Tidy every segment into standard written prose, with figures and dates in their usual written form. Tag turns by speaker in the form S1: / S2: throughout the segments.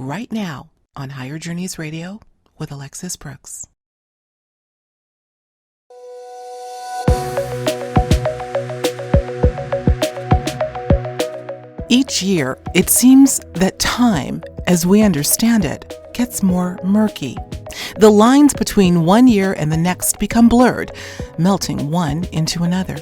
S1: right now on Higher Journeys Radio with Alexis Brooks. Each year, it seems that time, as we understand it, gets more murky. The lines between one year and the next become blurred, melting one into another.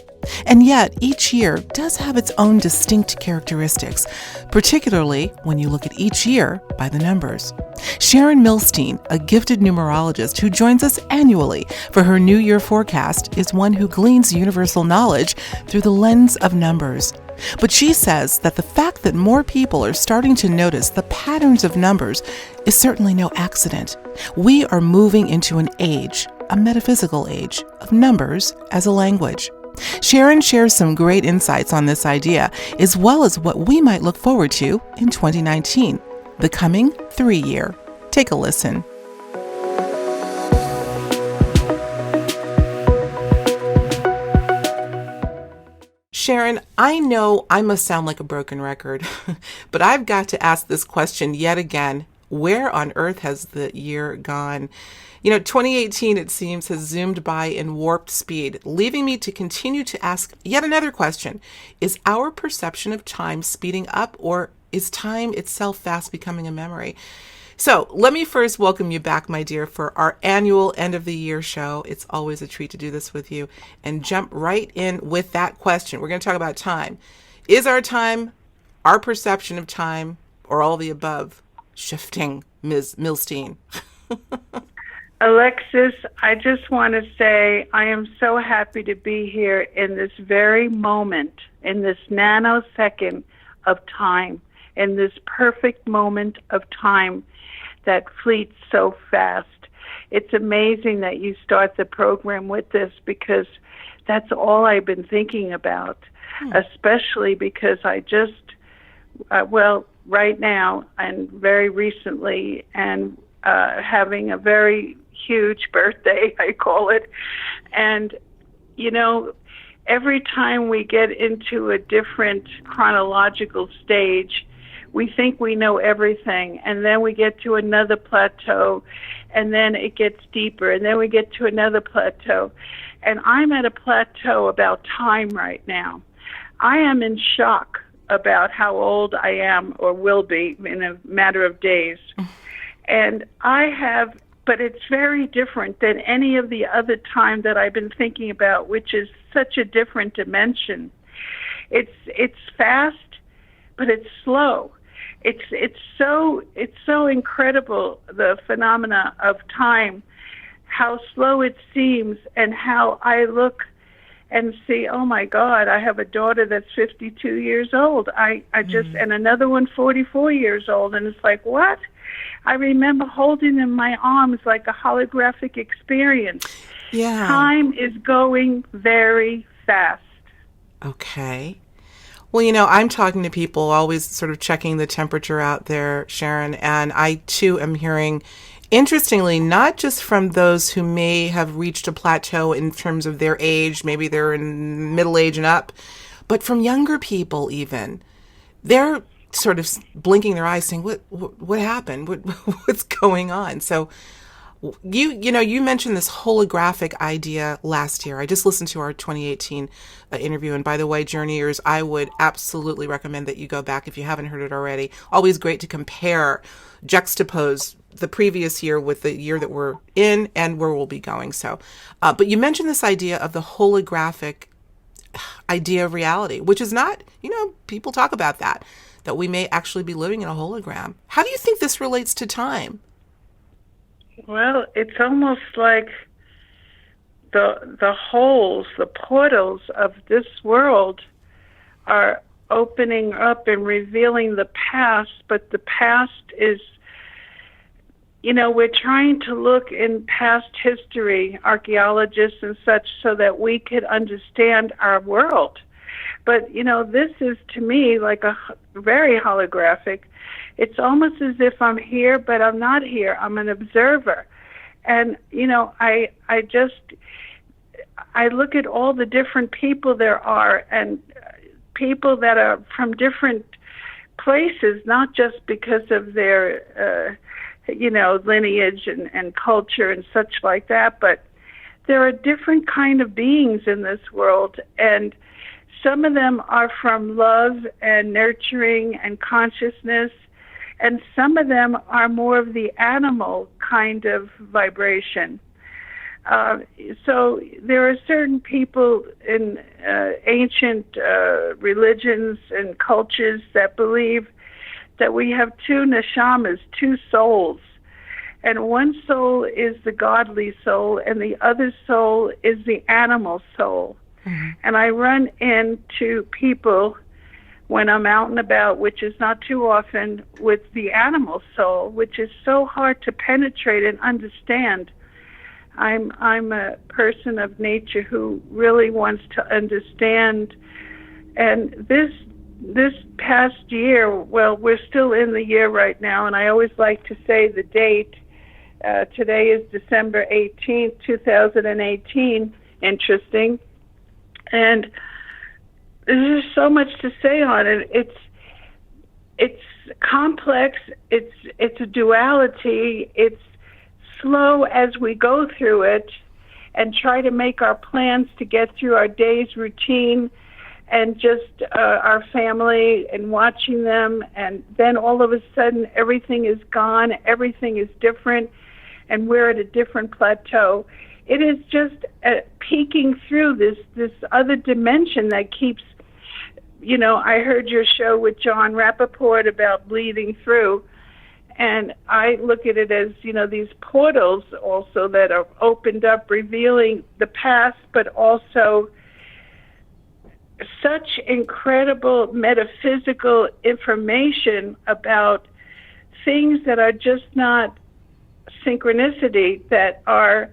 S1: And yet, each year does have its own distinct characteristics, particularly when you look at each year by the numbers. Sharon Millstein, a gifted numerologist who joins us annually for her New Year forecast, is one who gleans universal knowledge through the lens of numbers. But she says that the fact that more people are starting to notice the patterns of numbers is certainly no accident. We are moving into an age, a metaphysical age, of numbers as a language. Sharon shares some great insights on this idea, as well as what we might look forward to in 2019, the coming 3-year. Take a listen. Sharon, I know I must sound like a broken record, but I've got to ask this question yet again. Where on earth has the year gone? 2018, it seems, has zoomed by in warped speed, leaving me to continue to ask yet another question. Is our perception of time speeding up, or is time itself fast becoming a memory? So let me first welcome you back, my dear, for our annual end of the year show. It's always a treat to do this with you, and jump right in with that question. We're going to talk about time. Is our time, our perception of time, or all the above, shifting, Ms. Millstein?
S2: Alexis, I just want to say I am so happy to be here in this very moment, in this nanosecond of time, in this perfect moment of time that fleets so fast. It's amazing that you start the program with this, because that's all I've been thinking about, especially because I just, right now and very recently, and having a very huge birthday, I call it. And, every time we get into a different chronological stage, we think we know everything, and then we get to another plateau, and then it gets deeper, and then we get to another plateau. And I'm at a plateau about time right now. I am in shock about how old I am, or will be, in a matter of days. And but it's very different than any of the other time that I've been thinking about, which is such a different dimension. It's fast, but it's slow. It's so incredible, the phenomena of time, how slow it seems, and how I look and see, oh my God, I have a daughter that's 52 years old. I just, and another one 44 years old, and it's like, what? I remember holding in my arms like a holographic experience.
S1: Yeah.
S2: Time is going very fast.
S1: Okay. Well, I'm talking to people, always sort of checking the temperature out there, Sharon, and I too am hearing, interestingly, not just from those who may have reached a plateau in terms of their age, maybe they're in middle age and up, but from younger people even. They're sort of blinking their eyes saying, what happened? What's going on? So you mentioned this holographic idea last year. I just listened to our 2018 interview. And by the way, Journeyers, I would absolutely recommend that you go back if you haven't heard it already. Always great to juxtapose the previous year with the year that we're in and where we'll be going. So, but you mentioned this idea of the holographic idea of reality, which is not, people talk about that we may actually be living in a hologram. How do you think this relates to time?
S2: Well, it's almost like the holes, the portals of this world are opening up and revealing the past, but the past is, we're trying to look in past history, archaeologists and such, so that we could understand our world. But, this is, to me, like a very holographic. It's almost as if I'm here, but I'm not here. I'm an observer. And, I look at all the different people there are, and people that are from different places, not just because of their, lineage and culture and such like that, but there are different kind of beings in this world, and some of them are from love and nurturing and consciousness, and some of them are more of the animal kind of vibration. So there are certain people in ancient religions and cultures that believe that we have two neshamas, two souls. And one soul is the godly soul, and the other soul is the animal soul. Mm-hmm. And I run into people when I'm out and about, which is not too often, with the animal soul, which is so hard to penetrate and understand. I'm a person of nature who really wants to understand. And this past year, well, we're still in the year right now, and I always like to say the date. Today is December 18th, 2018. Interesting. And there's just so much to say on it. It's complex. It's a duality. It's slow as we go through it and try to make our plans to get through our day's routine and just our family and watching them, and then all of a sudden everything is gone, everything is different, and we're at a different plateau. It is just peeking through this other dimension that keeps, I heard your show with John Rappaport about bleeding through, and I look at it as, these portals also that are opened up, revealing the past, but also such incredible metaphysical information about things that are just not synchronicity, that are,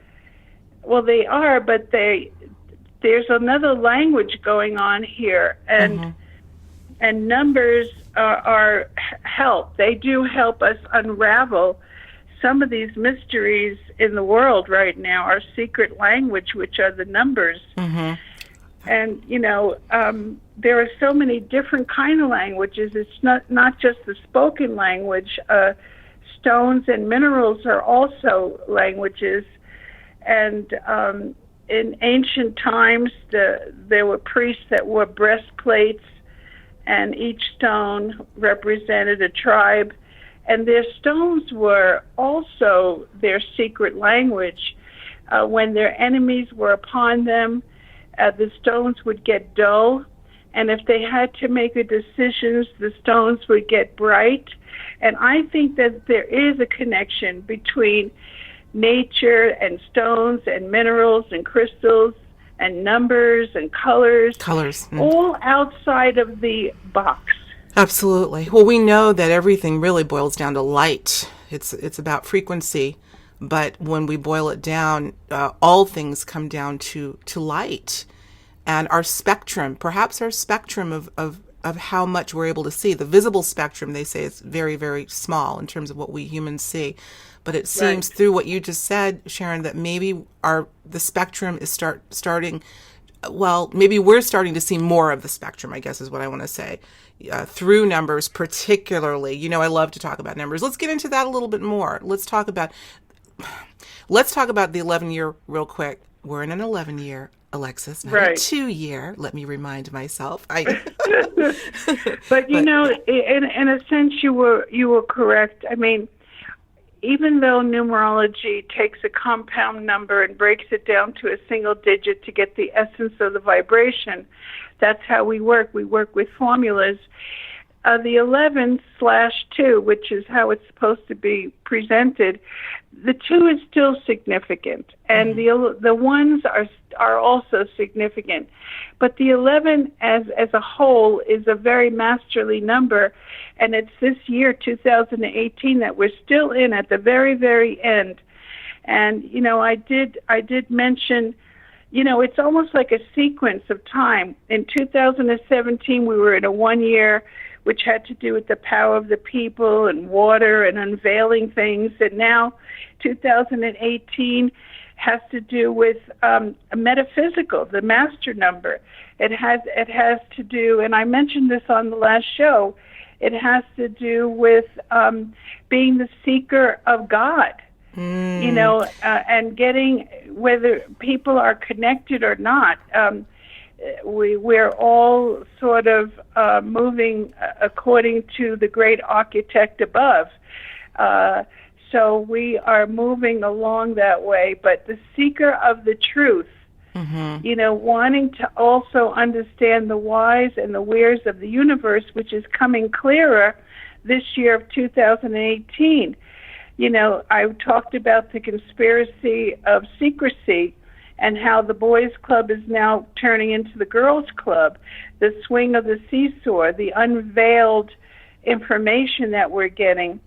S2: well, they are, but there's another language going on here, and and numbers are help. They do help us unravel some of these mysteries in the world right now, our secret language, which are the numbers. Mm-hmm. And, there are so many different kind of languages. It's not just the spoken language. Stones and minerals are also languages. And in ancient times, there were priests that wore breastplates, and each stone represented a tribe. And their stones were also their secret language. When their enemies were upon them, the stones would get dull, and if they had to make a decision, the stones would get bright. And I think that there is a connection between nature and stones and minerals and crystals and numbers and colors. All outside of the box.
S1: Absolutely. Well, we know that everything really boils down to light. It's about frequency. But when we boil it down, all things come down to light. And our spectrum, perhaps our spectrum of how much we're able to see. The visible spectrum, they say, is very, very small in terms of what we humans see. But it seems through what you just said, Sharon, that maybe the spectrum is starting, well, maybe we're starting to see more of the spectrum, I guess is what I want to say, through numbers particularly. I love to talk about numbers. Let's get into that a little bit more. Let's talk about the 11-year real quick. We're in an 11-year, Alexis, not a 2-year. Let me remind myself.
S2: But in a sense, you were correct. I mean, even though numerology takes a compound number and breaks it down to a single digit to get the essence of the vibration, that's how we work. We work with formulas. The 11/2, which is how it's supposed to be presented, the 2 is still significant, and the ones are also significant. But the 11 as a whole is a very masterly number, and it's this year, 2018, that we're still in at the very, very end. And I did mention, it's almost like a sequence of time. In 2017, we were in a 1 year, which had to do with the power of the people and water and unveiling things. And now 2018 has to do with a metaphysical, the master number. It has to do, and I mentioned this on the last show, It has to do with being the seeker of God. You know, and getting, whether people are connected or not, we're all sort of moving according to the great architect above. So we are moving along that way. But the seeker of the truth, you know, wanting to also understand the whys and the wheres of the universe, which is coming clearer this year of 2018. You know, I talked about the conspiracy of secrecy and how the boys' club is now turning into the girls' club, the swing of the seesaw, the unveiled information that we're getting,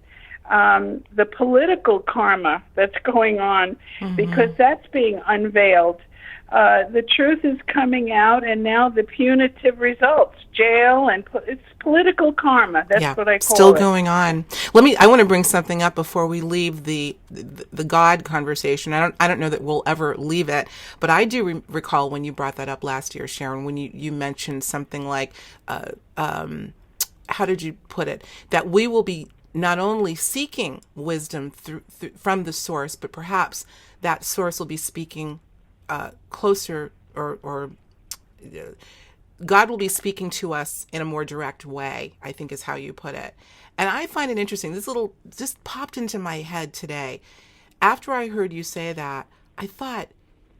S2: the political karma that's going on, because that's being unveiled. The truth is coming out, and now the punitive results, jail, and it's political karma. That's what I call
S1: still
S2: it.
S1: Going on. I want to bring something up before we leave the God conversation. I don't know that we'll ever leave it, but I do recall when you brought that up last year, Sharon, when you mentioned something like, how did you put it? That we will be not only seeking wisdom from the source, but perhaps that source will be speaking closer, or God will be speaking to us in a more direct way, I think is how you put it. And I find it interesting. This little just popped into my head today. After I heard you say that, I thought,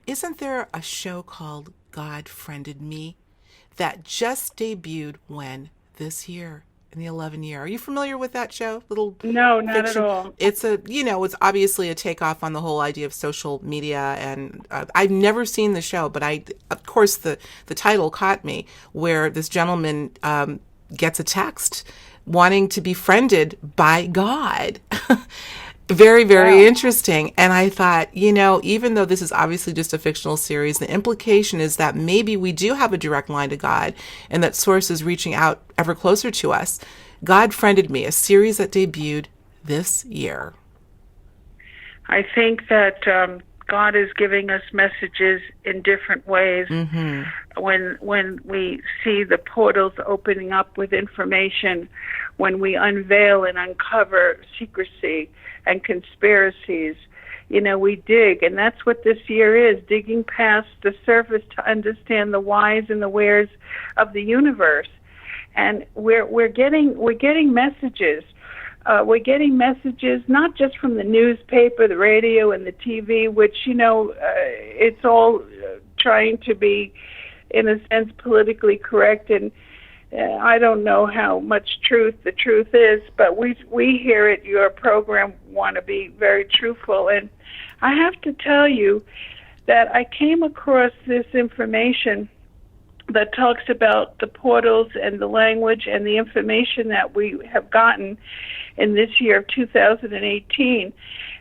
S1: isn't there a show called God Friended Me that just debuted this year? In the 11th year. Are you familiar with that show?
S2: No, not
S1: fiction?
S2: at all.
S1: It's it's obviously a takeoff on the whole idea of social media, and I've never seen the show, but of course, the title caught me, where this gentleman gets a text wanting to be friended by God. Very, very interesting. And I thought, even though this is obviously just a fictional series, the implication is that maybe we do have a direct line to God, and that source is reaching out ever closer to us. God Friended Me, a series that debuted this year.
S2: I think that God is giving us messages in different ways. When we see the portals opening up with information, when we unveil and uncover secrecy and conspiracies, we dig, and that's what this year is, digging past the surface to understand the whys and the wheres of the universe. And we're getting messages. We're getting messages not just from the newspaper, the radio, and the TV, which it's all trying to be, in a sense, politically correct, and I don't know how much the truth is, but we here at your program want to be very truthful. And I have to tell you that I came across this information that talks about the portals and the language and the information that we have gotten in this year of 2018.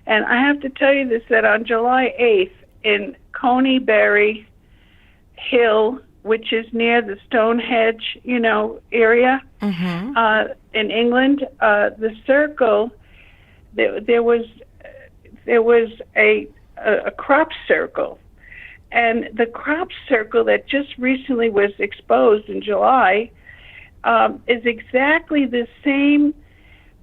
S2: And I have to tell you this, that on July 8th in Coneybury Hill, which is near the Stonehenge, area, in England, the circle, there was a crop circle, and the crop circle that just recently was exposed in July is exactly the same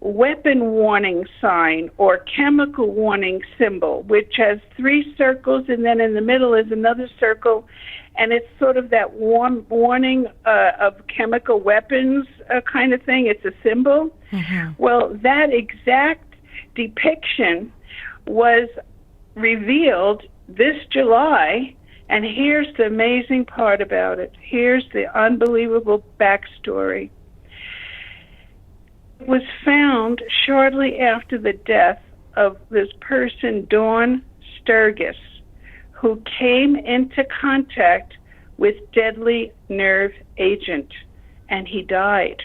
S2: weapon warning sign or chemical warning symbol, which has 3 circles, and then in the middle is another circle, and it's sort of that warning of chemical weapons kind of thing. It's a symbol. Well, that exact depiction was revealed this July, and here's the amazing part about it. Here's the unbelievable backstory. It was found shortly after the death of this person, Dawn Sturgis, who came into contact with deadly nerve agent, and he died.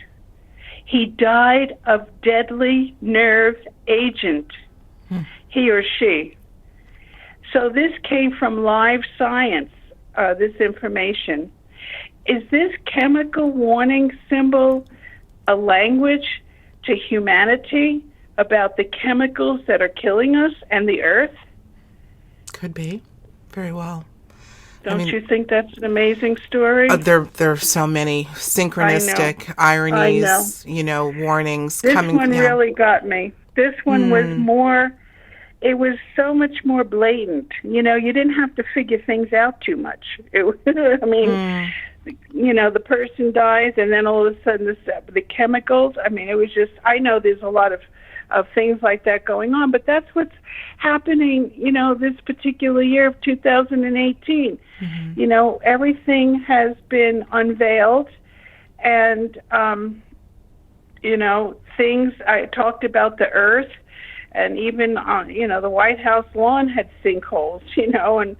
S2: He died of deadly nerve agent, he or she. So this came from Live Science, this information. Is this chemical warning symbol a language to humanity about the chemicals that are killing us and the earth?
S1: Could be. Very well.
S2: Don't you think that's an amazing story?
S1: There are so many synchronistic ironies, warnings
S2: This
S1: coming.
S2: one really got me. This one was more, it was so much more blatant. You didn't have to figure things out too much. The person dies and then all of a sudden the chemicals, it was just, I know there's a lot of things like that going on, but that's what's happening, this particular year of 2018. Everything has been unveiled, and, things, I talked about the earth, and even on, the White House lawn had sinkholes, and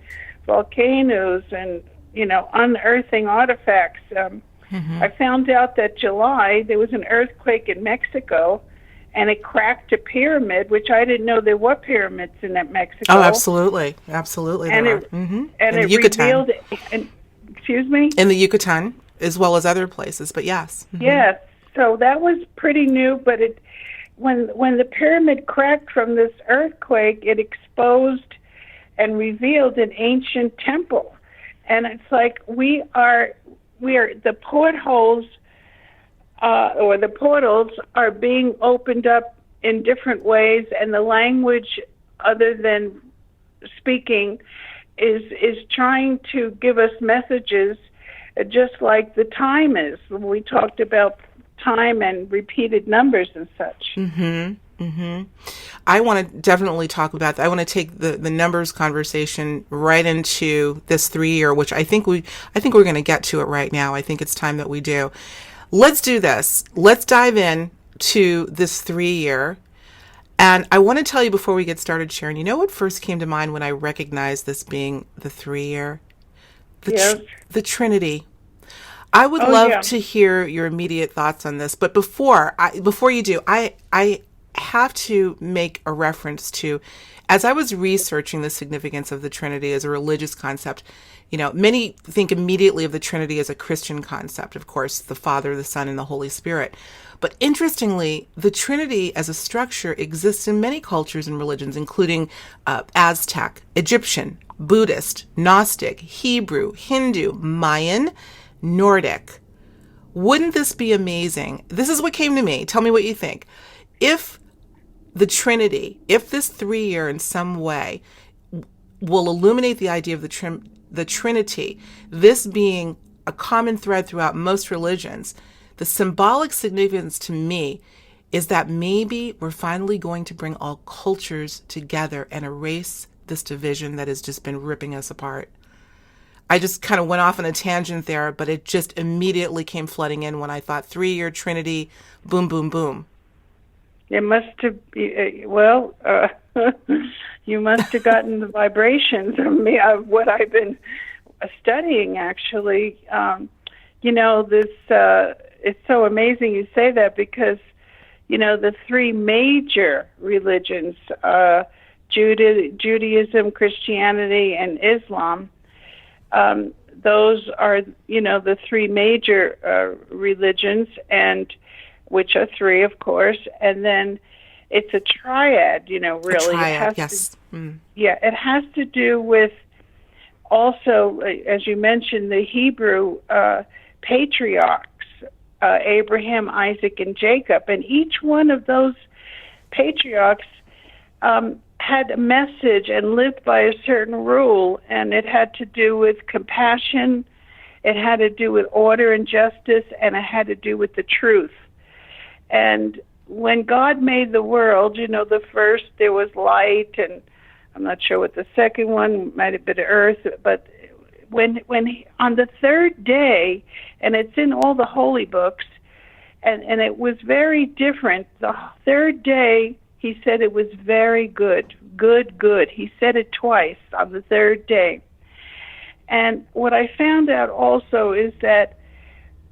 S2: volcanoes and, unearthing artifacts. I found out that July there was an earthquake in Mexico, and it cracked a pyramid, which I didn't know there were pyramids in Mexico.
S1: Oh, absolutely. Absolutely.
S2: And
S1: there
S2: it,
S1: are. Mm-hmm.
S2: and
S1: in
S2: it
S1: the Yucatan.
S2: revealed, excuse me?
S1: In the Yucatan, as well as other places, but yes. Mm-hmm.
S2: Yes. So that was pretty new, but when the pyramid cracked from this earthquake, it exposed and revealed an ancient temple. And it's like we are the portholes, or the portals are being opened up in different ways, and the language, other than speaking, is trying to give us messages, just like the time is. We talked about time and repeated numbers and such.
S1: Mm-hmm. Mm-hmm. I want to definitely talk about that. I want to take the numbers conversation right into this 3-year, which I think we're going to get to it right now. I think it's time that we do. Let's do this. Let's dive in to this 3-year. And I want to tell you before we get started, Sharon, you know what first came to mind when I recognized this being the 3-year? The Trinity. I would love to hear your immediate thoughts on this. But before you do, I have to make a reference to, as I was researching the significance of the Trinity as a religious concept, many think immediately of the Trinity as a Christian concept, of course, the Father, the Son, and the Holy Spirit. But interestingly, the Trinity as a structure exists in many cultures and religions, including Aztec, Egyptian, Buddhist, Gnostic, Hebrew, Hindu, Mayan, Nordic. Wouldn't this be amazing? This is what came to me. Tell me what you think. If the Trinity, if this 3-year in some way will illuminate the idea of the Trinity, this being a common thread throughout most religions, the symbolic significance to me is that maybe we're finally going to bring all cultures together and erase this division that has just been ripping us apart. I just kind of went off on a tangent there, but it just immediately came flooding in when I thought 3-year Trinity, boom, boom, boom.
S2: It must have, you must have gotten the vibrations of me, of what I've been studying, actually. It's so amazing you say that, because, the 3 major religions, Judaism, Christianity, and Islam, those are, the 3 major religions, and which are 3, of course, and then it's a triad, really.
S1: A triad,
S2: it has
S1: yes.
S2: it has to do with also, as you mentioned, the Hebrew patriarchs, Abraham, Isaac, and Jacob, and each one of those patriarchs had a message and lived by a certain rule, and it had to do with compassion, it had to do with order and justice, and it had to do with the truth. And when God made the world, the first, there was light, and I'm not sure what the second one might have been, earth, but when on the 3rd day, and it's in all the holy books, and it was very different. The 3rd day, he said it was very good, good. He said it twice on the 3rd day. And what I found out also is that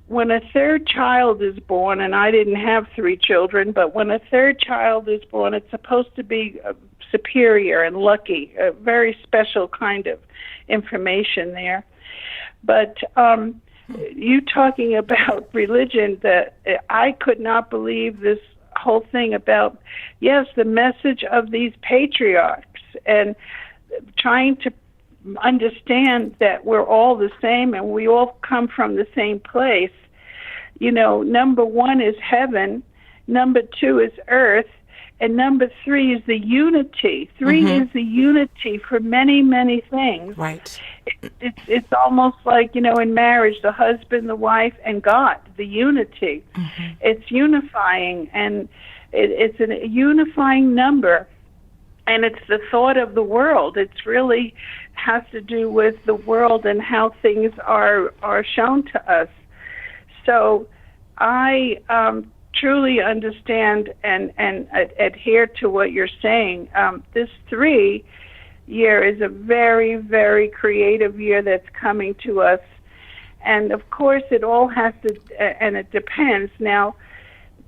S2: when a 3rd child is born, and I didn't have 3 children, but when a 3rd child is born, it's supposed to be superior and lucky, a very special kind of information there. But you talking about religion, that I could not believe this whole thing about, yes, the message of these patriarchs and trying to understand that we're all the same and we all come from the same place. You know, number 1 is heaven, number 2 is earth, and number 3 is the unity. 3 is the unity for many, many things.
S1: Right.
S2: It's almost like, you know, in marriage, the husband, the wife, and God, the unity. It's unifying, and it's a unifying number, and it's the thought of the world. It's really has to do with the world and how things are shown to us. So I truly understand and adhere to what you're saying. This 3 year is a very, very creative year that's coming to us. And of course, it all has to, and it depends. Now,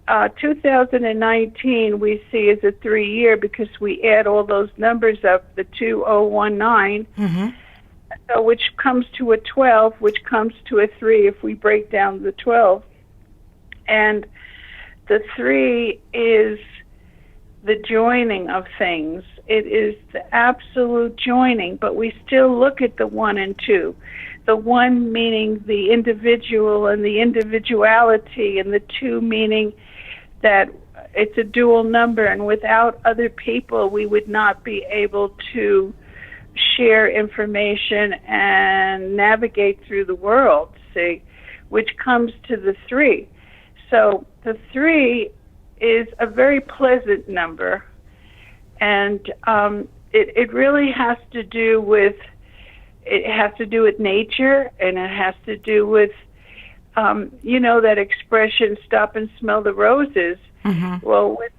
S2: 2019 we see as a 3 year because we add all those numbers up, the 2019, so which comes to a 12, which comes to a 3 if we break down the 12. And the 3 is the joining of things. It is the absolute joining, but we still look at the 1 and 2. The 1 meaning the individual and the individuality, and the 2 meaning that it's a dual number, and without other people we would not be able to share information and navigate through the world, see, which comes to the 3. So the 3 is a very pleasant number, and it really has to do with nature, and it has to do with you know, that expression, stop and smell the roses. Well, with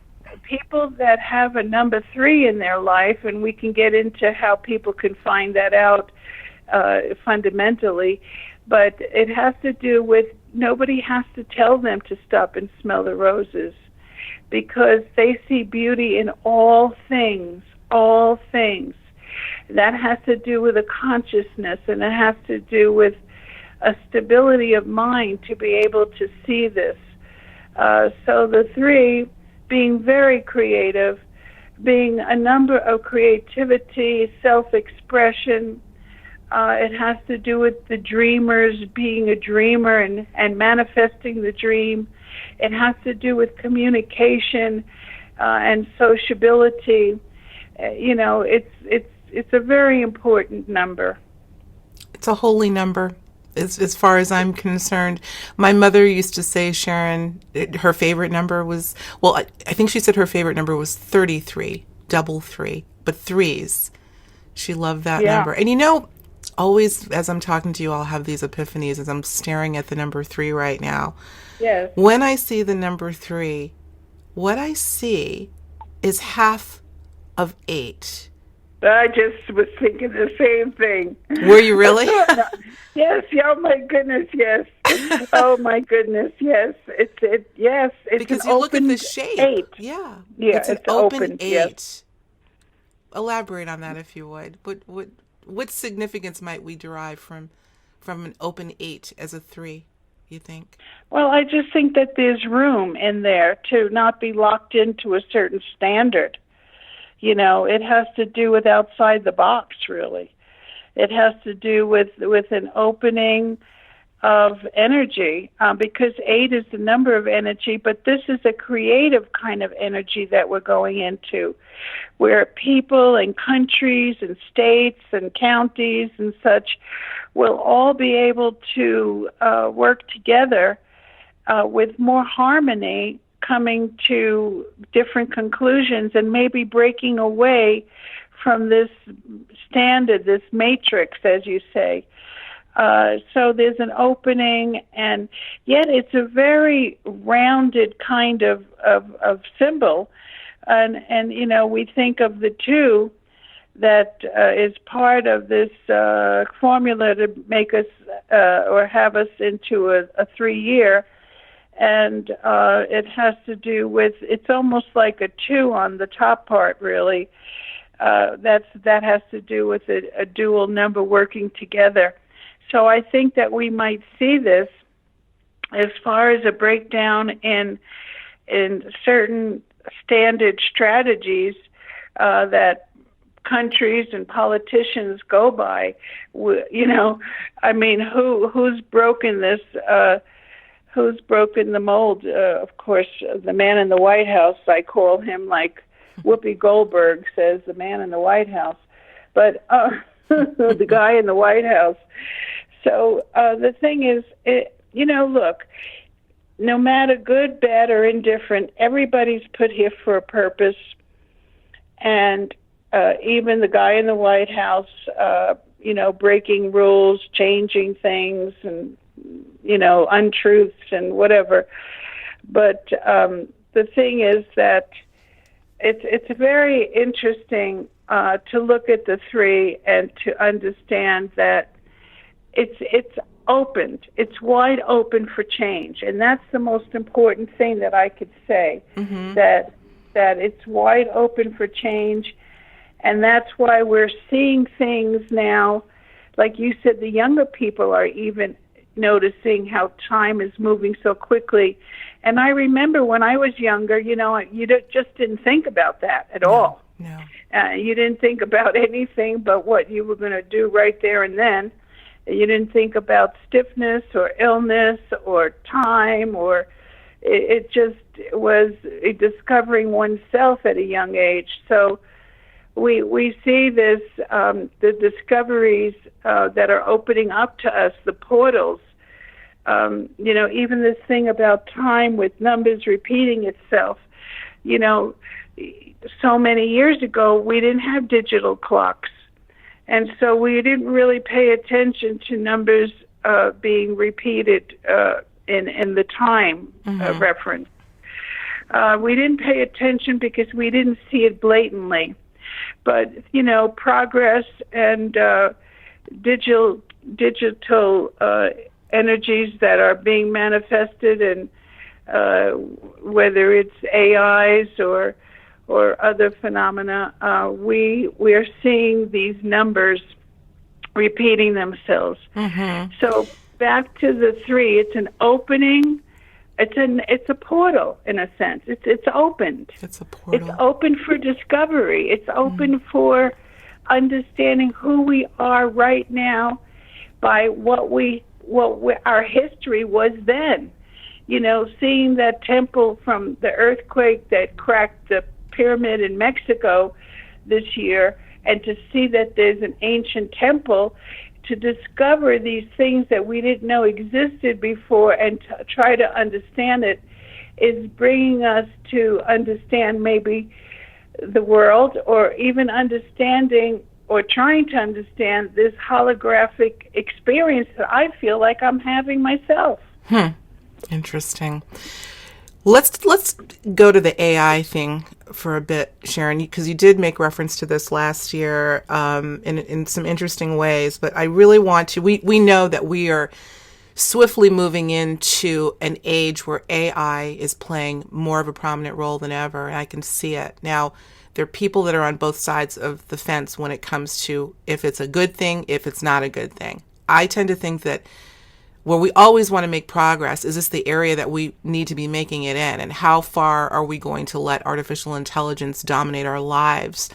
S2: people that have a number 3 in their life, and we can get into how people can find that out fundamentally, but it has to do with nobody has to tell them to stop and smell the roses, because they see beauty in all things, all things. That has to do with a consciousness, and it has to do with a stability of mind to be able to see this. So the 3 being very creative, being a number of creativity, self-expression. It has to do with the dreamers, being a dreamer and manifesting the dream. It has to do with communication and sociability. You know, it's a very important number.
S1: It's a holy number, as far as I'm concerned. My mother used to say, Sharon, her favorite number was, well, I think she said her favorite number was 33, double 3, but 3s. She loved that number. And you know, always as I'm talking to you, I'll have these epiphanies as I'm staring at the number 3 right now.
S2: Yes.
S1: When I see the number 3, what I see is half of 8.
S2: I just was thinking the same thing.
S1: Were you really?
S2: Yes. Oh my goodness. Yes. Oh my goodness. Yes. Yes. It's
S1: because
S2: an
S1: you look at
S2: open
S1: the shape.
S2: 8.
S1: Yeah.
S2: Yeah.
S1: It's an open 8.
S2: Yes.
S1: Elaborate on that if you would. What significance might we derive from an open 8 as a 3? You think?
S2: Well, I just think that there's room in there to not be locked into a certain standard. You know, it has to do with outside the box, really. It has to do with an opening of energy, because 8 is the number of energy, but this is a creative kind of energy that we're going into, where people and countries and states and counties and such will all be able to work together with more harmony, coming to different conclusions and maybe breaking away from this standard, this matrix, as you say. So there's an opening, and yet it's a very rounded kind of symbol. And you know, we think of the 2 that is part of this formula to make us or have us into a 3 year. And it has to do with, it's almost like a 2 on the top part, really. That has to do with a dual number working together. So I think that we might see this as far as a breakdown in certain standard strategies that countries and politicians go by. You know, I mean, who's broken this? Who's broken the mold? Of course, the man in the White House. I call him like Whoopi Goldberg says, the man in the White House. But the guy in the White House. So the thing is, you know, look, no matter good, bad, or indifferent, everybody's put here for a purpose. And even the guy in the White House, you know, breaking rules, changing things, and, you know, untruths and whatever. But the thing is that it's very interesting to look at the three and to understand that it's opened. It's wide open for change, and that's the most important thing that I could say. Mm-hmm. That it's wide open for change, and that's why we're seeing things now. Like you said, the younger people are even noticing how time is moving so quickly. And I remember when I was younger, you know, you just didn't think about that at all.
S1: No.
S2: You didn't think about anything but what you were going to do right there and then. You didn't think about stiffness or illness or time, or it just was discovering oneself at a young age. So we see this, the discoveries that are opening up to us, the portals. You know, even this thing about time with numbers repeating itself. You know, so many years ago, we didn't have digital clocks. And so we didn't really pay attention to numbers being repeated in the time mm-hmm. Reference. We didn't pay attention because we didn't see it blatantly. But, you know, progress and digital energies that are being manifested, and whether it's AIs or other phenomena, we are seeing these numbers repeating themselves. Mm-hmm. So back to the three, it's an opening. It's a portal in a sense. It's opened.
S1: It's a portal.
S2: It's open for discovery. It's open for understanding who we are right now by what our history was then. You know, seeing that temple from the earthquake that cracked the pyramid in Mexico this year, and to see that there's an ancient temple, to discover these things that we didn't know existed before and to try to understand it, is bringing us to understand maybe the world, or even understanding or trying to understand this holographic experience that I feel like I'm having myself.
S1: Interesting. Let's go to the AI thing for a bit, Sharon, because you did make reference to this last year in some interesting ways. But I really want to. We know that we are swiftly moving into an age where AI is playing more of a prominent role than ever, and I can see it now. There are people that are on both sides of the fence when it comes to if it's a good thing, if it's not a good thing. I tend to think that where we always want to make progress is this the area that we need to be making it in, and how far are we going to let artificial intelligence dominate our lives?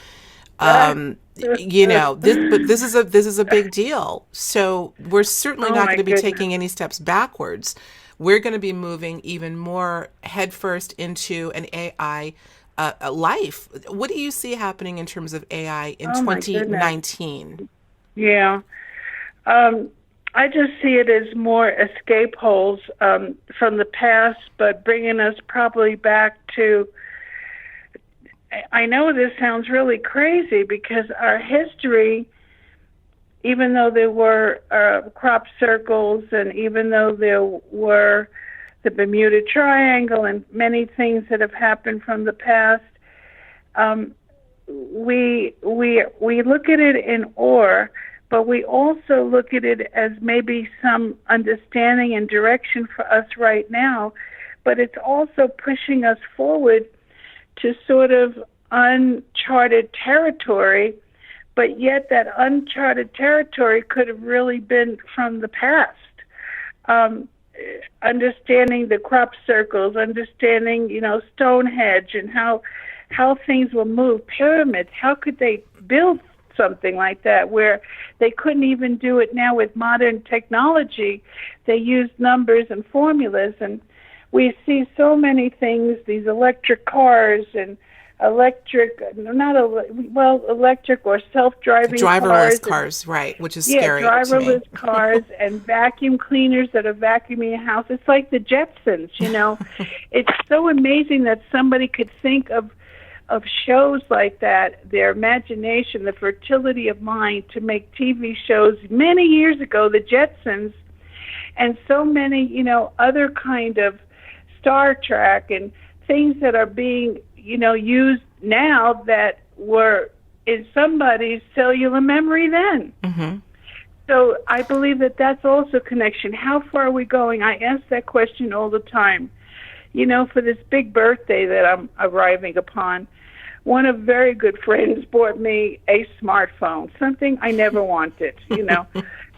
S1: You know, this is a big deal. So we're certainly not going to be taking any steps backwards. We're going to be moving even more headfirst into an AI life. What do you see happening in terms of AI in 2019?
S2: Yeah. I just see it as more escape holes from the past, but bringing us probably back to, I know this sounds really crazy because our history, even though there were crop circles, and even though there were the Bermuda Triangle and many things that have happened from the past, we look at it in awe, but we also look at it as maybe some understanding and direction for us right now. But it's also pushing us forward to sort of uncharted territory, but yet that uncharted territory could have really been from the past. Understanding the crop circles, understanding, Stonehenge, and how how things will move. Pyramids, how could they build something like that where they couldn't even do it now with modern technology? They use numbers and formulas, and we see so many things, these electric cars and electric or self-driving
S1: Driverless
S2: cars,
S1: cars, right, which is
S2: yeah,
S1: scary to me.
S2: driverless cars and vacuum cleaners that are vacuuming a house. It's like the Jetsons, you know. It's so amazing that somebody could think of shows like that, their imagination, the fertility of mind to make TV shows many years ago, the Jetsons, and so many, you know, other kind of Star Trek and things that are being, you know, used now that were in somebody's cellular memory then.
S1: Mm-hmm.
S2: So I believe that that's also connection. How far are we going? I ask that question all the time. You know, for this big birthday that I'm arriving upon, one of very good friends bought me a smartphone, something I never wanted, you know.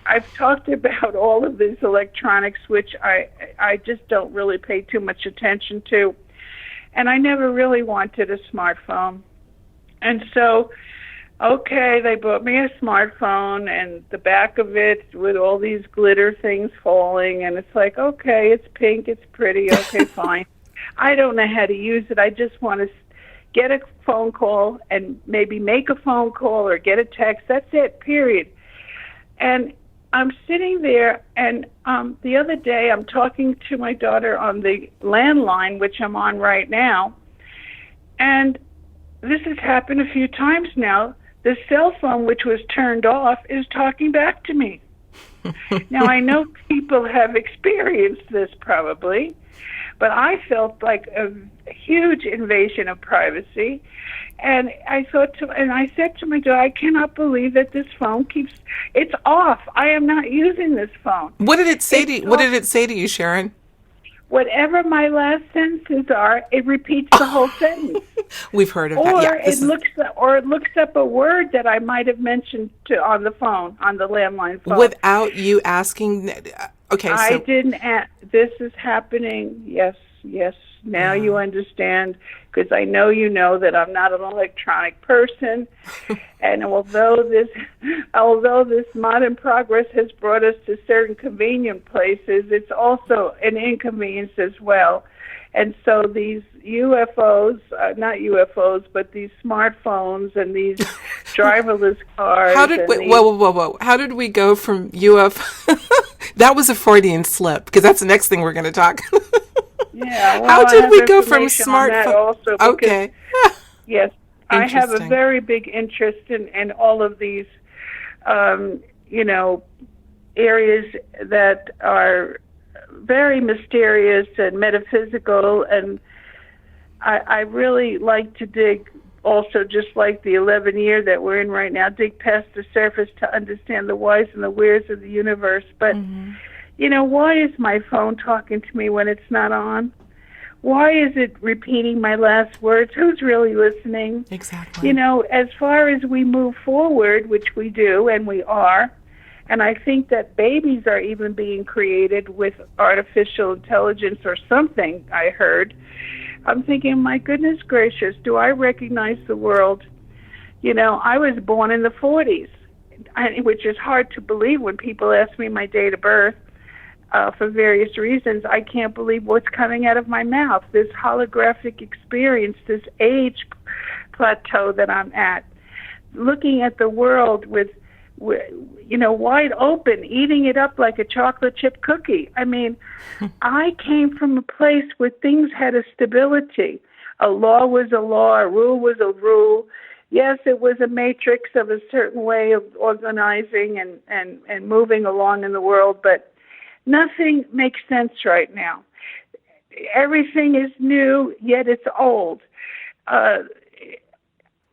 S2: I've talked about all of these electronics, which I just don't really pay too much attention to. And I never really wanted a smartphone. And so, okay, they bought me a smartphone, and the back of it with all these glitter things falling, and it's like, okay, it's pink, it's pretty, okay, fine. I don't know how to use it. I just want to get a phone call and maybe make a phone call or get a text. That's it, period. And I'm sitting there, and the other day I'm talking to my daughter on the landline, which I'm on right now, and this has happened a few times now. The cell phone, which was turned off, is talking back to me. Now, I know people have experienced this probably, but I felt like a huge invasion of privacy. And I said to my daughter, I cannot believe that this phone it's off. I am not using this phone.
S1: What did it say to you? What did it say to you, Sharon?
S2: Whatever my last sentences are, it repeats the whole sentence.
S1: We've heard of
S2: or
S1: that. Yeah,
S2: it looks up a word that I might have mentioned on the phone, on the landline phone.
S1: Without you asking. Okay, so
S2: I didn't ask. This is happening. Yes. Now you understand, because I know you know that I'm not an electronic person. And although this modern progress has brought us to certain convenient places, it's also an inconvenience as well. And so these UFOs, not UFOs, but these smartphones and these driverless cars.
S1: Whoa. How did we go from UFO? That was a Freudian slip, because that's the next thing we're going to talk.
S2: Yeah. Well,
S1: how did we go from smartphone? Okay.
S2: Yes, I have a very big interest in all of these, you know, areas that are very mysterious and metaphysical, and I really like to dig also, just like the 11 year that we're in right now, dig past the surface to understand the whys and the wheres of the universe. But, you know, why is my phone talking to me when it's not on? Why is it repeating my last words? Who's really listening?
S1: Exactly.
S2: You know, as far as we move forward, which we do, and we are, and I think that babies are even being created with artificial intelligence or something, I heard. I'm thinking, my goodness gracious, do I recognize the world? You know, I was born in the 40s, which is hard to believe when people ask me my date of birth. For various reasons, I can't believe what's coming out of my mouth, this holographic experience, this age plateau that I'm at, looking at the world with, you know, wide open, eating it up like a chocolate chip cookie. I mean, I came from a place where things had a stability. A law was a law, a rule was a rule. Yes, it was a matrix of a certain way of organizing and moving along in the world, but nothing makes sense right now. Everything is new, yet it's old.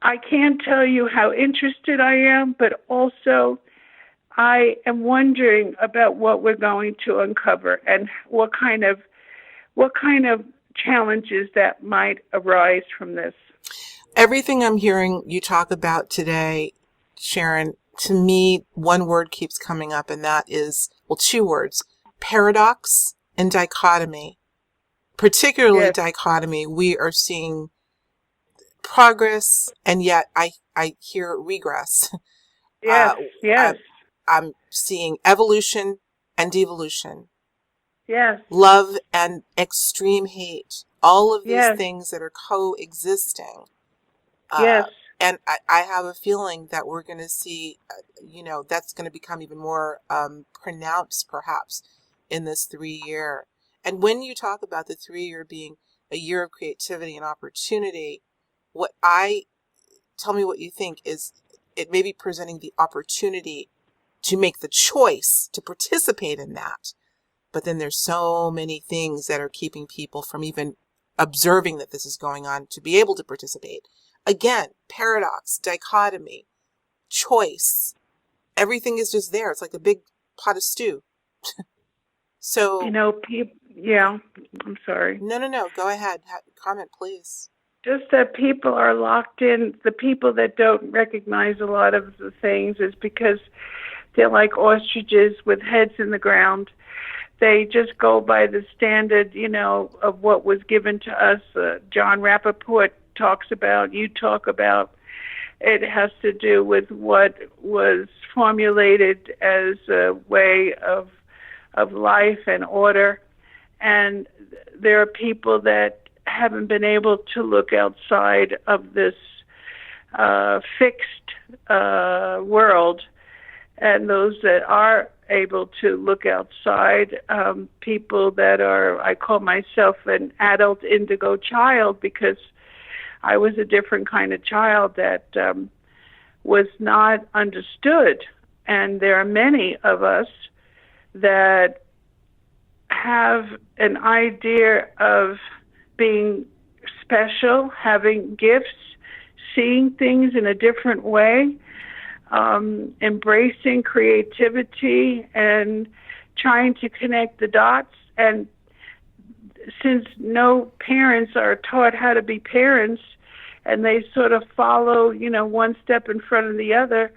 S2: I can't tell you how interested I am, but also I am wondering about what we're going to uncover and what kind of challenges that might arise from this.
S1: Everything I'm hearing you talk about today, Sharon, to me, one word keeps coming up, and that is, well, two words, paradox and dichotomy. Particularly
S2: Yes.
S1: dichotomy. We are seeing progress, and yet I hear regress.
S2: Yes,
S1: I,
S2: yes,
S1: I'm seeing evolution and devolution,
S2: yes,
S1: love and extreme hate, all of these
S2: yes,
S1: things that are coexisting. Uh,
S2: yes.
S1: and I have a feeling that we're going to see, that's going to become even more pronounced perhaps in this 3 year. And when you talk about the 3 year being a year of creativity and opportunity, tell me what you think is it may be presenting the opportunity to make the choice to participate in that. But then there's so many things that are keeping people from even observing that this is going on to be able to participate. Again, paradox, dichotomy, choice. Everything is just there. It's like a big pot of stew.
S2: You
S1: So,
S2: know, people, yeah, I'm sorry.
S1: no. Go ahead. Comment, please.
S2: Just that people are locked in. The people that don't recognize a lot of the things is because they're like ostriches with heads in the ground. They just go by the standard, of what was given to us. John Rappaport talks about, you talk about. It has to do with what was formulated as a way of life and order. And there are people that haven't been able to look outside of this fixed world, and those that are able to look outside, people that are, I call myself an adult indigo child because I was a different kind of child that was not understood. And there are many of us that have an idea of being special, having gifts, seeing things in a different way, embracing creativity and trying to connect the dots. And since no parents are taught how to be parents and they sort of follow, one step in front of the other,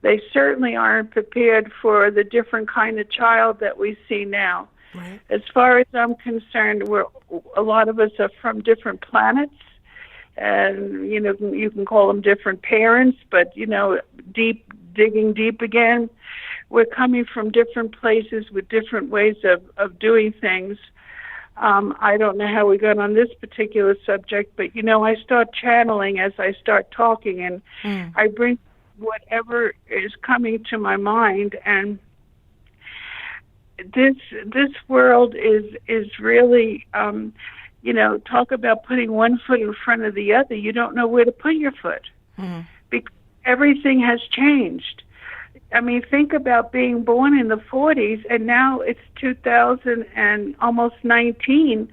S2: they certainly aren't prepared for the different kind of child that we see now.
S1: Right.
S2: As far as I'm concerned, a lot of us are from different planets, and you can call them different parents, but digging deep again, we're coming from different places with different ways of doing things. I don't know how we got on this particular subject, but I start channeling as I start talking, and I bring whatever is coming to my mind. And this world is really, talk about putting one foot in front of the other. You don't know where to put your foot because everything has changed. I mean, think about being born in the 40s, and now it's 2000 and almost 19,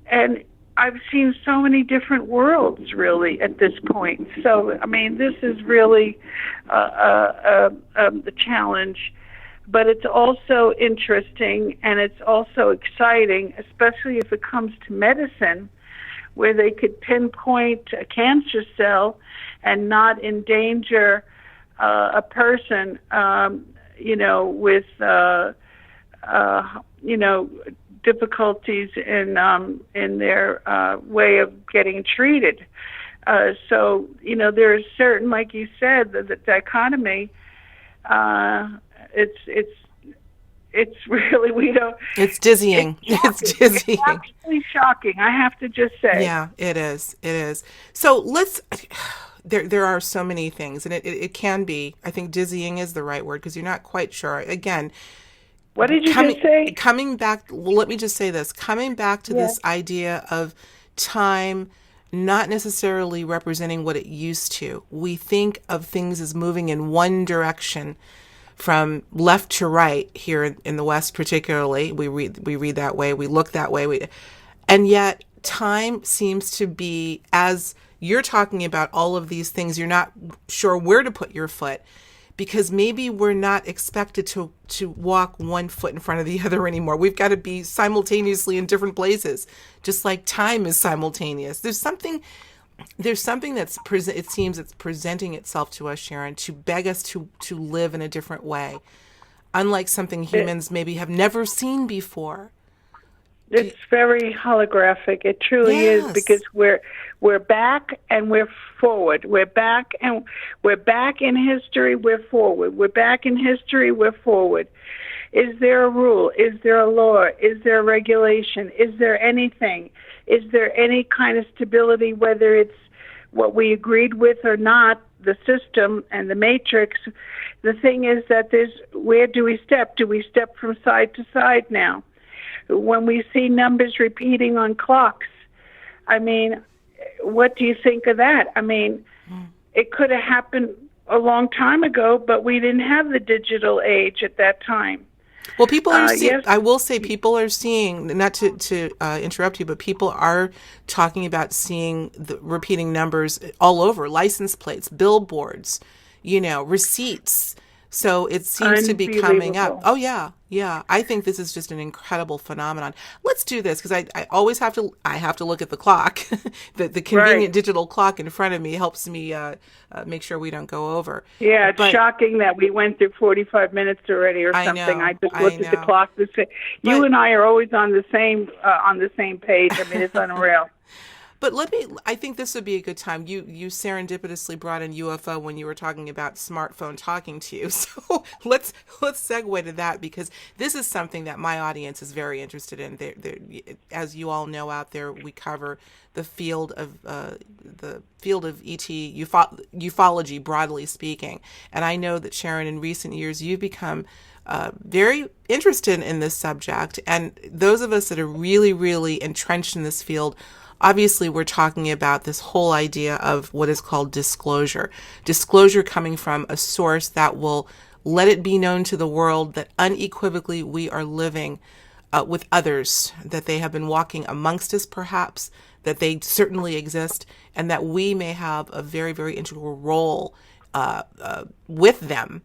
S2: and I've seen so many different worlds, really, at this point. So, I mean, this is really the challenge, but it's also interesting, and it's also exciting, especially if it comes to medicine, where they could pinpoint a cancer cell and not endanger a person, with, difficulties in their way of getting treated. So, there is certain, like you said, the dichotomy. It's really, we don't.
S1: It's dizzying. It's dizzying.
S2: It's absolutely shocking. I have to just say.
S1: Yeah, it is. It is. So there are so many things, and it can be, I think dizzying is the right word because you're not quite sure. Again,
S2: what did you just say?
S1: Coming back, well, let me just say this. Coming back to this idea of time not necessarily representing what it used to. We think of things as moving in one direction from left to right here in the West particularly. We read that way, we look that way, and yet time seems to be, as you're talking about all of these things, you're not sure where to put your foot because maybe we're not expected to walk one foot in front of the other anymore. We've got to be simultaneously in different places, just like time is simultaneous. There's something that's it seems it's presenting itself to us, Sharon, to beg us to live in a different way, unlike something humans maybe have never seen before.
S2: It's very holographic. It truly is,
S1: Yes.
S2: because we're back and we're forward. We're back and we're back in history. We're forward. We're back in history. We're forward. Is there a rule? Is there a law? Is there a regulation? Is there anything? Is there any kind of stability, whether it's what we agreed with or not, the system and the matrix? The thing is that where do we step? Do we step from side to side now? When we see numbers repeating on clocks, I mean, what do you think of that? I mean, it could have happened a long time ago, but we didn't have the digital age at that time.
S1: Well, people are seeing,
S2: yes.
S1: I will say people are seeing, not to interrupt you, but people are talking about seeing the repeating numbers all over, license plates, billboards, receipts. So it seems to be coming up. Oh, yeah. Yeah. I think this is just an incredible phenomenon. Let's do this, because I always have to look at the clock. the convenient digital clock in front of me helps me make sure we don't go over.
S2: Yeah, it's shocking that we went through 45 minutes already or something. I just looked at the clock to say, you and I are always on the same page. I mean, it's unreal.
S1: But I think this would be a good time. You serendipitously brought in UFO when you were talking about smartphone talking to you. So let's segue to that, because this is something that my audience is very interested in. As you all know out there, we cover the field of ET ufology, broadly speaking. And I know that, Sharon, in recent years, you've become very interested in this subject. And those of us that are really, really entrenched in this field, obviously, we're talking about this whole idea of what is called disclosure. Disclosure coming from a source that will let it be known to the world that unequivocally we are living with others, that they have been walking amongst us perhaps, that they certainly exist, and that we may have a very, very integral role with them.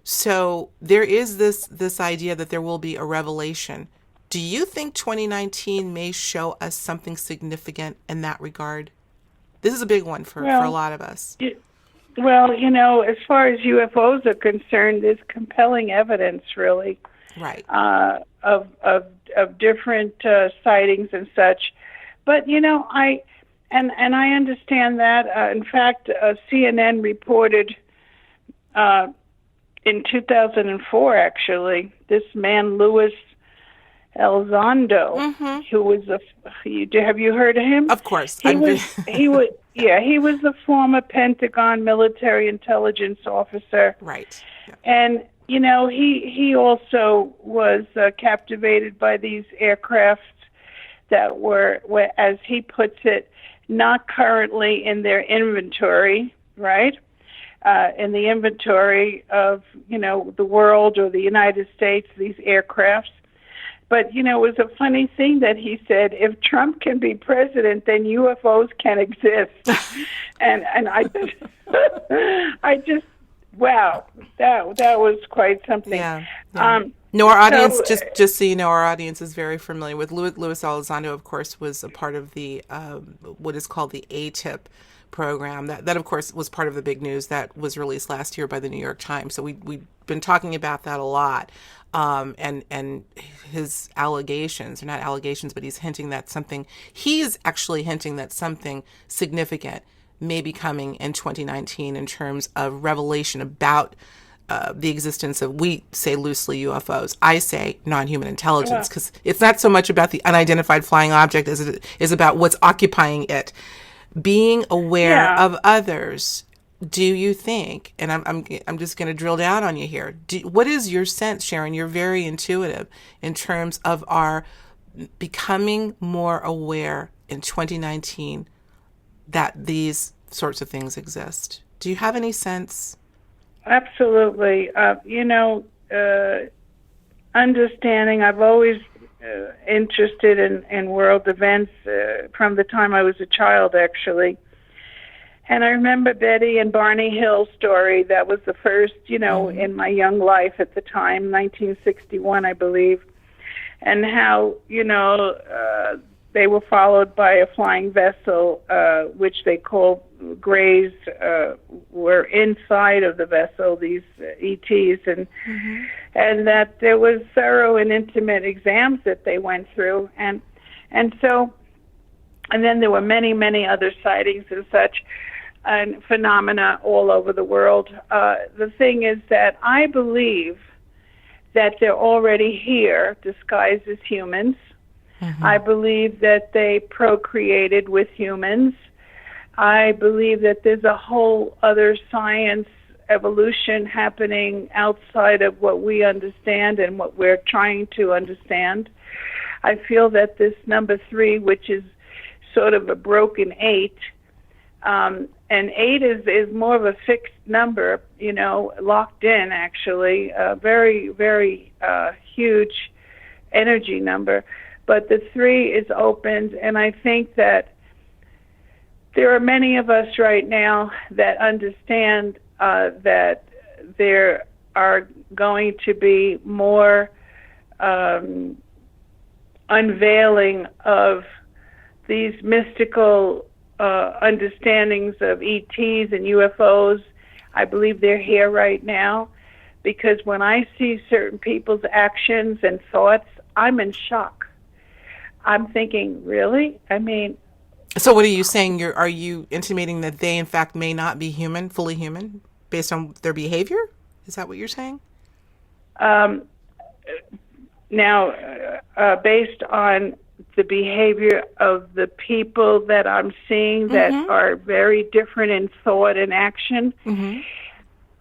S1: So there is this idea that there will be a revelation. Do you think 2019 may show us something significant in that regard? This is a big one for a lot of us.
S2: Well, as far as UFOs are concerned, there's compelling evidence, really,
S1: right,
S2: of different sightings and such. But I understand that. In fact, CNN reported in 2004, actually, this man Louis Elizondo, who was have you heard of him?
S1: Of course.
S2: He was the former Pentagon military intelligence officer.
S1: Right. Yeah.
S2: And he also was captivated by these aircrafts that were, as he puts it, not currently in their inventory, right? In the inventory of the world or the United States, these aircrafts. But, it was a funny thing that he said, if Trump can be president, then UFOs can exist. and I just, wow, that was quite something.
S1: Yeah. No, our audience, just so you know, our audience is very familiar with Louis Elizondo, of course, was a part of the, what is called the ATIP program. That, of course, was part of the big news that was released last year by the New York Times. So we've been talking about that a lot. And his allegations, or not allegations, but he's actually hinting that something significant may be coming in 2019 in terms of revelation about the existence of, we say loosely UFOs, I say non-human intelligence, because it's not so much about the unidentified flying object as it is about what's occupying it. Being aware of others. Do you think, and I'm just going to drill down on you here, what is your sense, Sharon? You're very intuitive in terms of our becoming more aware in 2019 that these sorts of things exist. Do you have any sense?
S2: Absolutely. Understanding, I've always interested in world events from the time I was a child, actually. And I remember Betty and Barney Hill's story. That was the first, in my young life at the time, 1961, I believe. And how, they were followed by a flying vessel, which they called Greys, were inside of the vessel, these ETs, and that there was thorough and intimate exams that they went through. And And so, and then there were many, many other sightings and such, and phenomena all over the world. The thing is that I believe that they're already here, disguised as humans. Mm-hmm. I believe that they procreated with humans. I believe that there's a whole other science evolution happening outside of what we understand and what we're trying to understand. I feel that this number 3, which is sort of a broken 8, and 8 is more of a fixed number, locked in, actually, a very, very huge energy number. But the 3 is opened, and I think that there are many of us right now that understand that there are going to be more unveiling of these mystical understandings of ETs and UFOs. I believe they're here right now, because when I see certain people's actions and thoughts, I'm in shock. I'm thinking, really? I mean...
S1: So what are you saying? Are you intimating that they, in fact, may not be human, fully human, based on their behavior? Is that what you're saying?
S2: Now, based on the behavior of the people that I'm seeing that mm-hmm. are very different in thought and action, mm-hmm.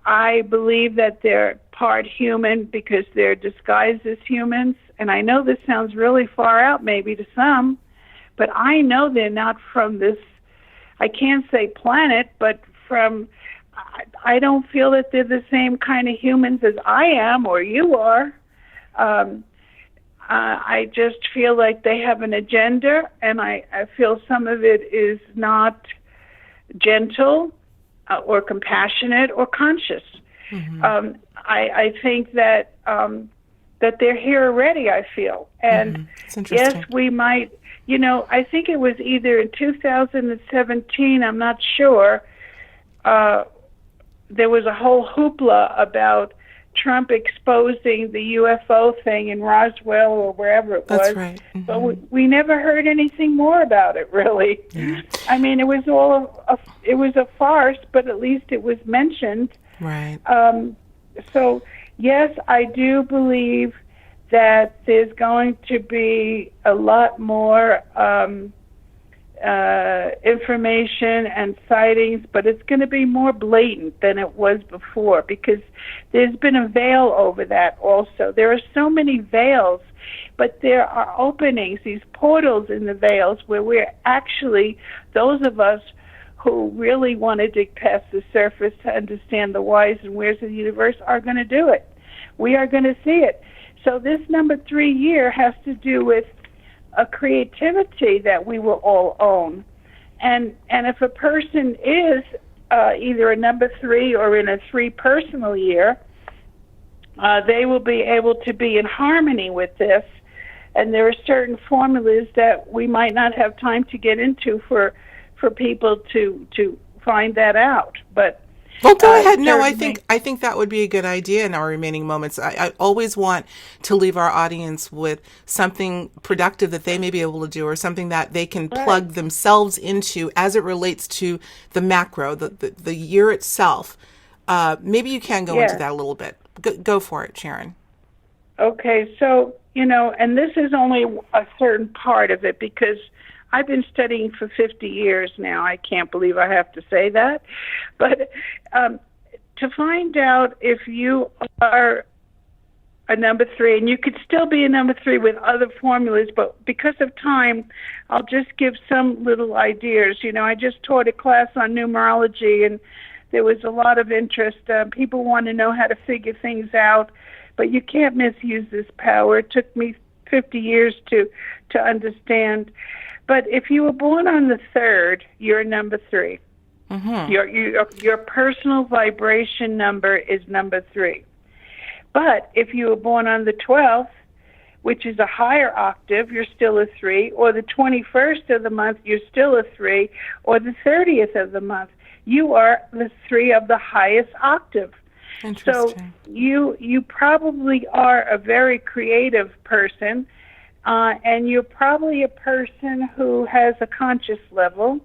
S2: I believe that they're part human because they're disguised as humans. And I know this sounds really far out maybe to some, but I know they're not from this, I can't say planet, but from, I don't feel that they're the same kind of humans as I am or you are. I just feel like they have an agenda, and I feel some of it is not gentle or compassionate or conscious. Mm-hmm. I think that that they're here already, I feel. And
S1: mm-hmm.
S2: yes, we might, I think it was either in 2017, I'm not sure, there was a whole hoopla about Trump exposing the UFO thing in Roswell or wherever it was.
S1: That's right. Mm-hmm.
S2: But we never heard anything more about it, really.
S1: Yeah.
S2: I mean, it was it was a farce, but at least it was mentioned.
S1: Right.
S2: So, yes, I do believe that there's going to be a lot more information and sightings, but it's going to be more blatant than it was before, because there's been a veil over that also. There are so many veils, but there are openings, these portals in the veils, where we're actually, those of us who really want to dig past the surface to understand the whys and wheres of the universe are going to do it. We are going to see it. So this number 3 year has to do with a creativity that we will all own. And if a person is either a number 3 or in a 3 personal year, they will be able to be in harmony with this. And there are certain formulas that we might not have time to get into for people to find that out. But
S1: well, go ahead. No, I think that would be a good idea in our remaining moments. I always want to leave our audience with something productive that they may be able to do, or something that they can plug themselves into as it relates to the macro, the year itself. Maybe you can go into that a little bit. Go for it, Sharon.
S2: Okay, so, and this is only a certain part of it, because I've been studying for 50 years now. I can't believe I have to say that. But to find out if you are a number 3, and you could still be a number 3 with other formulas, but because of time, I'll just give some little ideas. I just taught a class on numerology, and there was a lot of interest. People want to know how to figure things out, but you can't misuse this power. It took me 50 years to understand. But if you were born on the 3rd, you're number 3. Mm-hmm. Your personal vibration number is number 3. But if you were born on the 12th, which is a higher octave, you're still a 3. Or the 21st of the month, you're still a 3. Or the 30th of the month, you are the 3 of the highest octave. So you probably are a very creative person. and you're probably a person who has a conscious level,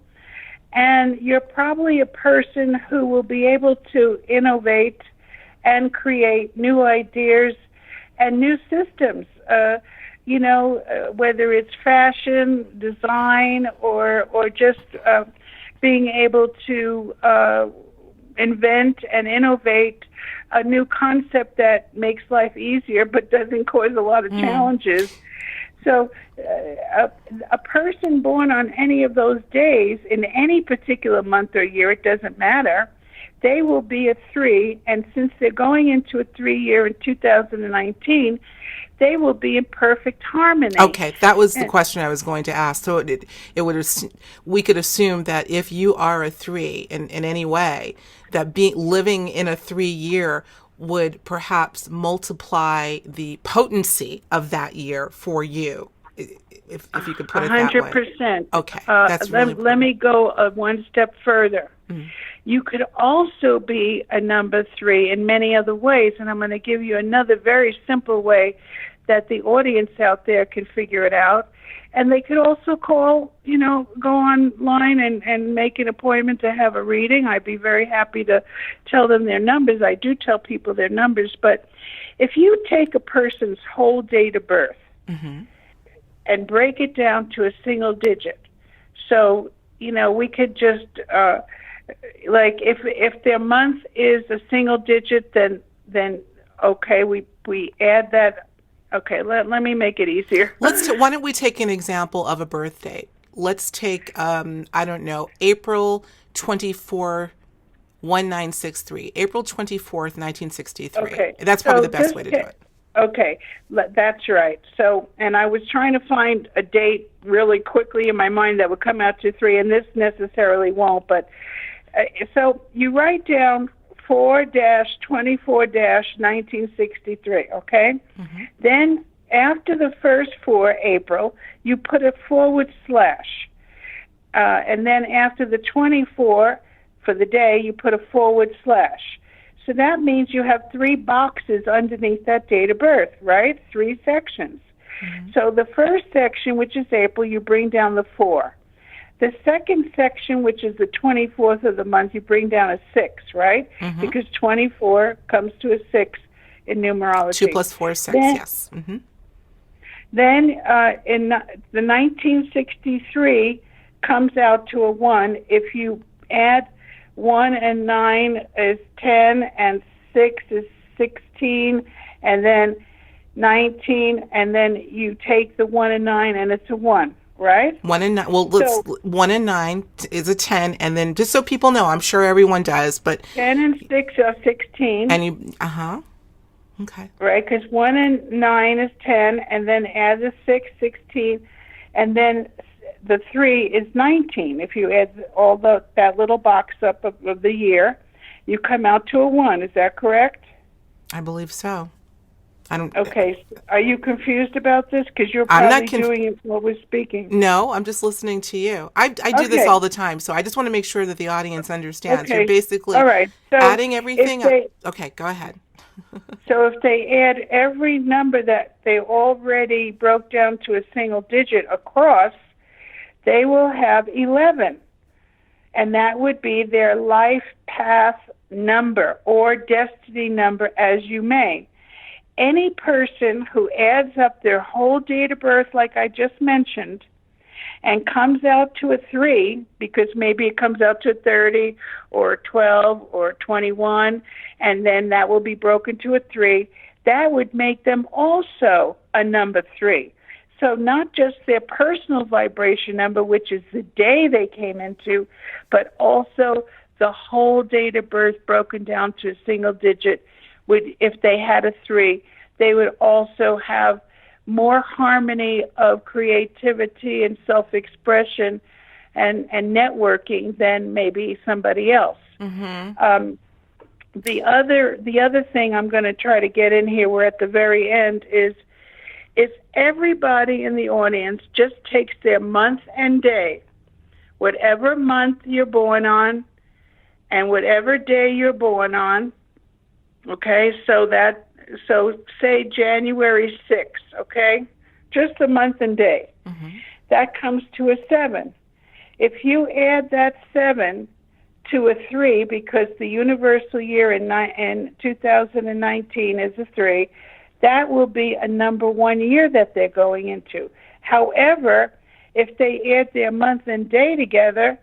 S2: and you're probably a person who will be able to innovate and create new ideas and new systems. Whether it's fashion, design, or just being able to invent and innovate a new concept that makes life easier but doesn't cause a lot of challenges. So a person born on any of those days in any particular month or year, it doesn't matter, they will be a 3, and since they're going into a 3 year in 2019, they will be in perfect harmony.
S1: Okay, that was the question I was going to ask. So we could assume that if you are a 3 in any way, that living in a 3 year would perhaps multiply the potency of that year for you, if you could put it that way.
S2: 100%.
S1: Okay, that's really
S2: let me go one step further. You could also be a number 3 in many other ways, and I'm going to give you another very simple way that the audience out there can figure it out. And they could also call, go online and make an appointment to have a reading. I'd be very happy to tell them their numbers. I do tell people their numbers. But if you take a person's whole date of birth and break it down to a single digit, so, we could just, if their month is a single digit, then okay, we add that. Okay, let me make it easier.
S1: Why don't we take an example of a birth date? Let's take, April 24, 1963. April 24th, 1963.
S2: Okay.
S1: That's probably the best way to do it.
S2: Okay, that's right. So, and I was trying to find a date really quickly in my mind that would come out to 3, and this necessarily won't, but so you write down 4-24-1963, okay? Then after the first 4, April, you put a /, and then after the 24 for the day, you put a /. So that means you have 3 boxes underneath that date of birth, right? 3 sections. So the first section, which is April, you bring down the 4. The second section, which is the 24th of the month, you bring down a 6, right? Because 24 comes to a 6 in numerology.
S1: 2 + 4 is 6, yes.
S2: Then in the 1963 comes out to a 1. If you add 1 and 9 is 10, and 6 is 16, and then 19, and then you take the 1 and 9, and it's a 1. Right?
S1: 1 and 9. Well, 1 and 9 is a 10, and then just so people know, I'm sure everyone does, but
S2: 10 and 6 are 16.
S1: And you, okay.
S2: Right, because 1 and 9 is 10, and then add the 6, 16, and then the 3 is 19. If you add all that little box up of the year, you come out to a 1. Is that correct?
S1: I believe so.
S2: Okay, are you confused about this? Because you're probably doing it while we're speaking.
S1: No, I'm just listening to you. I do this all the time, so I just want to make sure that the audience understands.
S2: Okay.
S1: You're basically adding everything up. Okay, go ahead.
S2: So if they add every number that they already broke down to a single digit across, they will have 11. And that would be their life path number or destiny number, as you may. Any person who adds up their whole date of birth, like I just mentioned, and comes out to a 3, because maybe it comes out to 30 or 12 or 21, and then that will be broken to a 3, that would make them also a number 3. So not just their personal vibration number, which is the day they came into, but also the whole date of birth broken down to a single digit. If they had a 3, they would also have more harmony of creativity and self-expression and networking than maybe somebody else. The other thing I'm going to try to get in here, we're at the very end, is if everybody in the audience just takes their month and day, whatever month you're born on and whatever day you're born on, okay, so say January 6th, okay? just the month and day. That comes to a 7. If you add that 7 to a 3, because the universal year in 2019 is a 3, that will be a number 1 year that they're going into. However, if they add their month and day together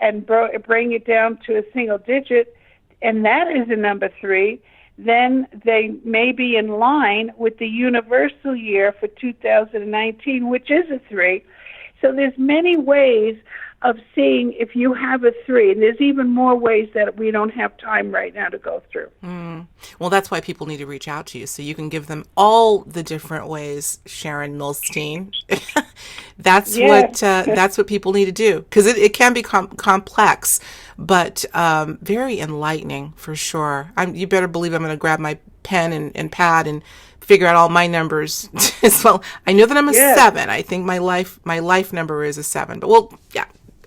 S2: and bring it down to a single digit, and that is a number 3, then they may be in line with the universal year for 2019, which is a 3. So there's many ways of seeing if you have a 3, and there's even more ways that we don't have time right now to go through.
S1: Well, that's why people need to reach out to you, so you can give them all the different ways, Sharon Millstein. That's what people need to do, because it can be complex, but very enlightening for sure. You better believe I'm going to grab my pen and pad and figure out all my numbers as well. I know that I'm a 7. I think my life number is a 7, but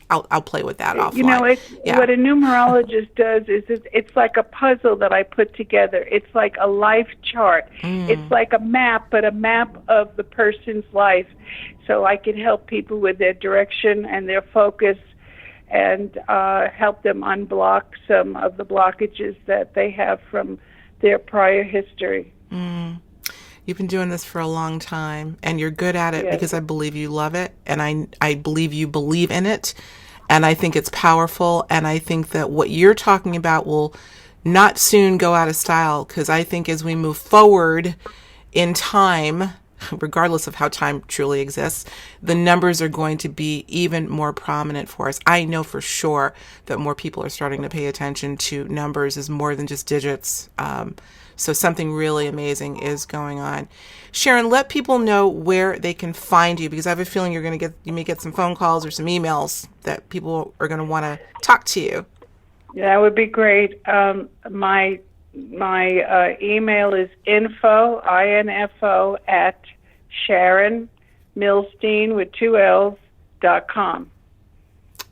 S1: I'll play with that offline.
S2: You know, what a numerologist does is it's like a puzzle that I put together. It's like a life chart. It's like a map, but a map of the person's life. So I can help people with their direction and their focus, and help them unblock some of the blockages that they have from their prior history.
S1: You've been doing this for a long time, and you're good at it, because I believe you love it, and I believe you believe in it, and I think it's powerful, and I think that what you're talking about will not soon go out of style, because I think as we move forward in time, regardless of how time truly exists, the numbers are going to be even more prominent for us. I know for sure that more people are starting to pay attention to numbers as more than just digits. So something really amazing is going on. Sharon, let people know where they can find you, because I have a feeling you may get some phone calls or some emails that people are going to want to talk to you.
S2: Yeah, that would be great. My email is info at Sharon Millstein with 2 L's.com.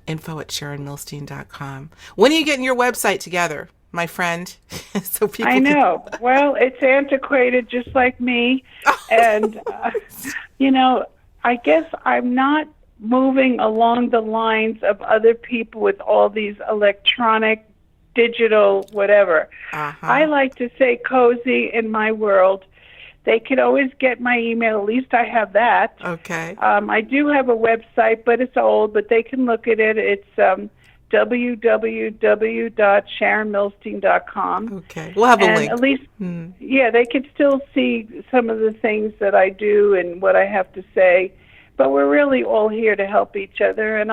S1: Info at SharonMillstein.com. When are you getting your website together, my friend? So people
S2: I know. Well, it's antiquated just like me. And, I guess I'm not moving along the lines of other people with all these electronic, digital, whatever. I like to say cozy in my world. They can always get my email. At least I have that.
S1: Okay.
S2: I do have a website, but it's old, but they can look at it. It's www.sharonmillstein.com.
S1: Okay. We'll have a link.
S2: At least, they can still see some of the things that I do and what I have to say. But we're really all here to help each other, and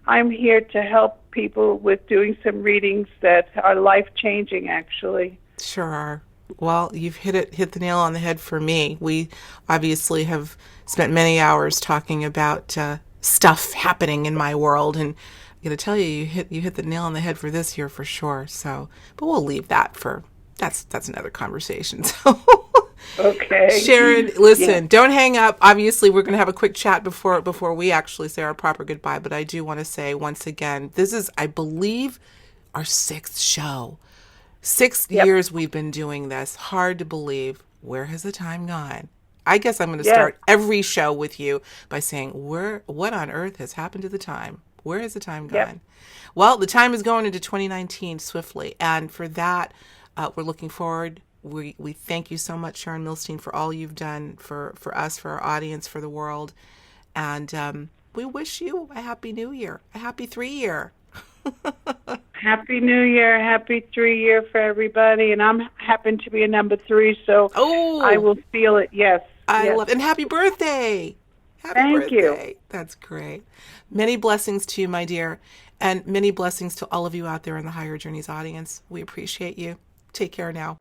S2: I'm here to help people with doing some readings that are life-changing, actually.
S1: Sure are. Well, you've hit the nail on the head for me. We obviously have spent many hours talking about stuff happening in my world, and I'm going to tell you, you hit the nail on the head for this year for sure. So, but we'll leave that that's another conversation. So,
S2: okay,
S1: Sharon, listen, don't hang up. Obviously, we're going to have a quick chat before we actually say our proper goodbye. But I do want to say once again, this is, I believe, our 6th show. 6 years we've been doing this. Hard to believe. Where has the time gone? I guess I'm going to start every show with you by saying, what on earth has happened to the time? Where has the time gone?
S2: Yep.
S1: Well, the time is going into 2019 swiftly. And for that, we're looking forward. We thank you so much, Sharon Millstein, for all you've done for us, for our audience, for the world. And we wish you a happy new year, a happy 3-year.
S2: Happy New Year, happy 3-year for everybody. And I'm happen to be a number 3, so I will feel it. Yes.
S1: I love it. And happy birthday.
S2: Thank you.
S1: That's great. Many blessings to you, my dear, and many blessings to all of you out there in the Higher Journeys audience. We appreciate you. Take care now.